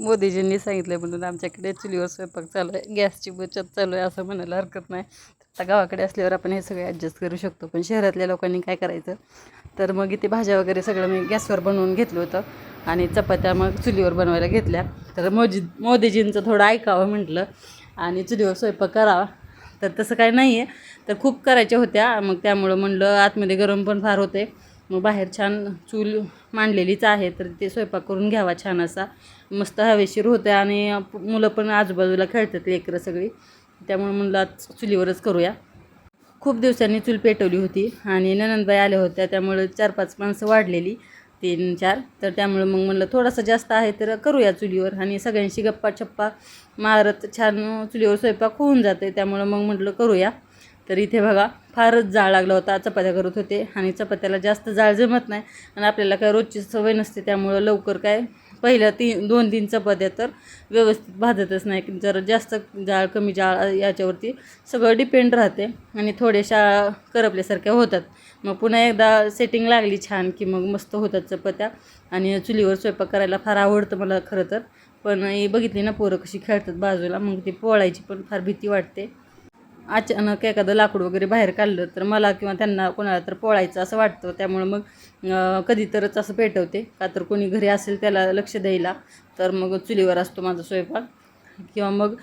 मोदीजींनी सांगितलं म्हणून आमच्याकडे चुलीवर स्वयंपाक चालू आहे, गॅसची बचत चालू आहे असं म्हणायला हरकत नाही. आता गावाकडे असल्यावर आपण हे सगळे ॲडजस्ट करू शकतो, पण शहरातल्या लोकांनी काय करायचं, तर मग इथे भाज्या वगैरे सगळं मी गॅसवर बनवून घेतलं होतं आणि चपात्या मग चुलीवर बनवायला घेतल्या. तर मोदीजींचं थोडं ऐकावं म्हटलं आणि चुलीवर स्वयंपाक करावा. तर तसं काय नाही आहे, तर खूप करायच्या होत्या, मग त्यामुळं म्हणलं आतमध्ये गरम पण फार होते, मग बाहेर छान चूल मांडलेलीच आहे तर ते स्वयंपाक करून घ्यावा छान असा, मस्त हवेशीर होते आणि मुलं पण आजूबाजूला खेळतात लेकरं सगळी, त्यामुळे म्हणलं आज चुलीवरच करूया. खूप दिवसांनी चूल पेटवली होती आणि ननंदबाई आल्या होत्या, त्यामुळे 4-5 माणसं वाढलेली, 3-4, तर त्यामुळे मग म्हणलं थोडासा जास्त आहे तर करूया चुलीवर आणि सगळ्यांशी गप्पा छप्पा मारत छान चुलीवर स्वयंपाक होऊन जाते, त्यामुळं मग म्हटलं करूया. तर इथे बघा फारच जाळ लागला होता, चपात्या करत होते आणि चपात्याला जास्त जाळ जमत नाही आणि आपल्याला काय रोजची सवय नसते, त्यामुळं लवकर काय पहिल्या 2-3 चपात्या तर व्यवस्थित भाजतच नाही. जर जास्त जाळ कमी जाळ याच्यावरती सगळं डिपेंड राहते आणि थोड्याशा करपल्यासारख्या होतात. मग पुन्हा एकदा सेटिंग लागली छान की मग मस्त होतात चपात्या. आणि चुलीवर स्वयंपाक करायला फार आवडतं मला खरं तर, पण बघितली ना पोरं कशी खेळतात बाजूला, मग ती पोळायची पण फार भीती वाटते. अचानक एखादं लाकूड वगैरे बाहेर काढलं तर मला किंवा त्यांना कोणाला तर पोळायचं असं वाटतं, त्यामुळं मग कधी तरच असं पेटवते, का तर कोणी घरी असेल त्याला लक्ष द्यायला, तर मग चुलीवर असतो माझा स्वयंपाक. किंवा मग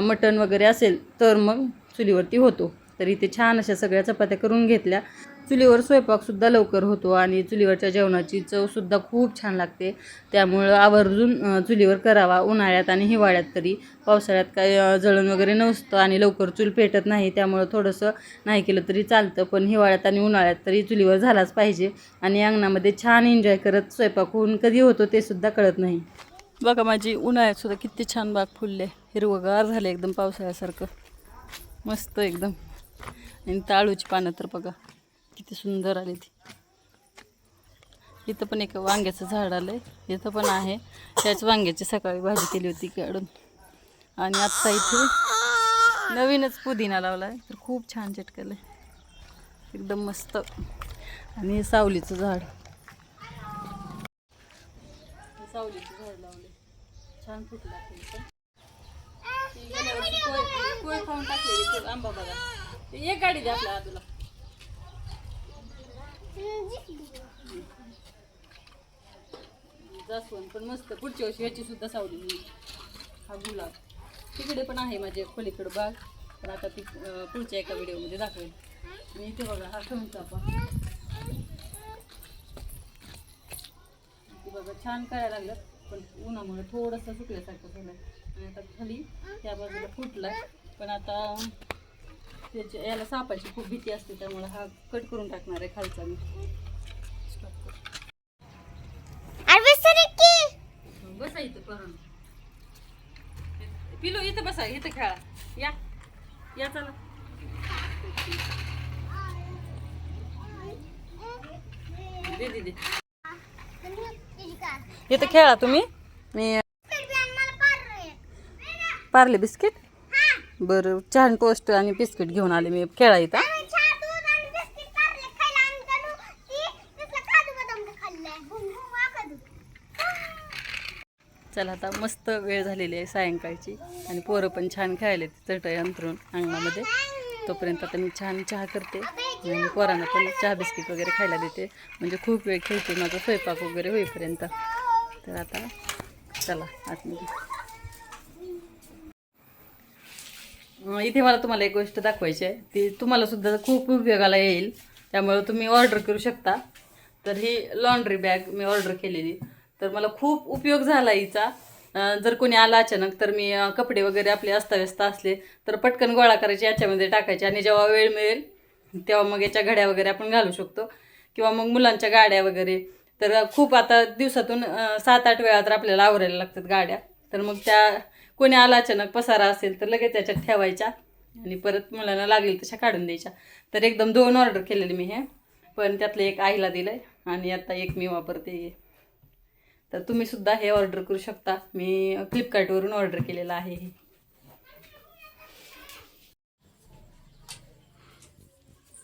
मटण वगैरे असेल तर मग चुलीवरती होतो. तर इथे छान अशा सगळ्या चपात्या करून घेतल्या. चुलीवर स्वयंपाकसुद्धा लवकर होतो आणि चुलीवरच्या जेवणाची चवसुद्धा खूप छान लागते, त्यामुळं आवर्जून चुलीवर करावा उन्हाळ्यात आणि हिवाळ्यात तरी. पावसाळ्यात काय जळण वगैरे नसतं आणि लवकर चूल पेटत नाही, त्यामुळं थोडंसं नाही केलं तरी चालतं, पण हिवाळ्यात आणि उन्हाळ्यात तरी चुलीवर झालाच पाहिजे आणि अंगणामध्ये छान एन्जॉय करत स्वयंपाक होऊन कधी होतो ते सुद्धा कळत नाही. बघा माझी उन्हाळ्यात सुद्धा किती छान बाग फुलले, हिरवगार झाले एकदम पावसाळ्यासारखं, मस्त एकदम. आणि ताळूची पानं तर बघा किती सुंदर आली ती. इथं पण एक वांग्याचं झाड आलं आहे, इथं पण आहे, त्याच वांग्याची सकाळी भाजी केली होती काढून. आणि आत्ता इथे नवीनच पुदिना लावला आहे, तर खूप छान चिटकलं आहे एकदम मस्त. आणि हे सावलीचं झाड, सावलीचं झाड लावले, छान फुटला कोय खाऊन टाकलेली आंबा बघा. एक गाडी द्या आपल्या तुला, जास्वंद पण मस्त, पुढच्या वर्षी ह्याची सुद्धा सावली. हा गुलाब तिकडे पण आहे माझ्या पलीकडं बाग, पण आता ती पुढच्या एका व्हिडिओमध्ये दाखवेल. आणि इथे बघा हा खणचापा, बघा छान करायला लागलं, पण उन्हामुळे थोडंसं सुकल्यासारखं झालं आणि आता खाली त्या बाजूला फुटलाय, पण आता त्याच्या याला सापाची खूप भीती असते, त्यामुळे हा कट करून टाकणार आहे खालचा मी. बसा इथं करून पिलू, इथं बसा, इथं खेळा, या या चला. दे दे दे, इथं खेळा तुम्ही. मी पार्ले बिस्किट, बरं छान टोस्ट आणि बिस्किट घेऊन आले मी, खेळा इथं. चला आता मस्त वेळ झालेली आहे सायंकाळची आणि पोरं पण छान खेळायले चटई अंथरून अंगणामध्ये. तोपर्यंत आता मी छान चहा करते आणि पोरांना पण चहा बिस्किट वगैरे खायला देते, म्हणजे खूप वेळ खेळते माझा स्वयंपाक वगैरे होईपर्यंत. तर आता चला आतमध्ये. इथे मला तुम्हाला एक गोष्ट दाखवायची आहे, ती तुम्हाला सुद्धा खूप उपयोगाला येईल, त्यामुळे तुम्ही ऑर्डर करू शकता. तर ही लॉन्ड्री बॅग मी ऑर्डर केलेली, तर मला खूप उपयोग झाला हिचा. जर कोणी आला अचानक तर मी कपडे वगैरे आपले अस्ताव्यस्त असले तर पटकन गोळा करायचे, याच्यामध्ये टाकायचे आणि जेव्हा वेळ मिळेल तेव्हा मग याच्या घड्या वगैरे आपण घालू शकतो, किंवा मग मुलांच्या गाड्या वगैरे. तर खूप आता दिवसातून 7-8 वेळा तर आपल्याला आवरायला लागतात गाड्या, तर मग त्या कोणी आला अचानक पसारा असेल तर लगेच याच्यात ठेवायच्या आणि परत मुलांना लागेल तशा काढून द्यायच्या. तर एकदम 2 ऑर्डर केलेले मी हे, पण त्यातलं एक आईला दिलं आहे आणि आता एक मी वापरते. तर तुम्ही सुद्धा हे ऑर्डर करू शकता, मी फ्लिपकार्टवरून ऑर्डर केलेलं आहे हे.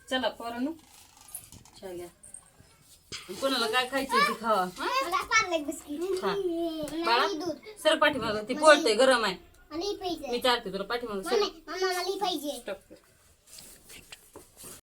चला पोरांनो चहा घ्या. कोणाला काय खायचं ती खावा. मला पार्ले बिस्किट. हा. मला बाळा दूध. सर पाठीमागं ती पोळतंय गरम आहे. मला ही पाहिजे. मी चालते तुला पाठीमागं सर मम्मा मला ही पाहिजे. स्टॉप कर.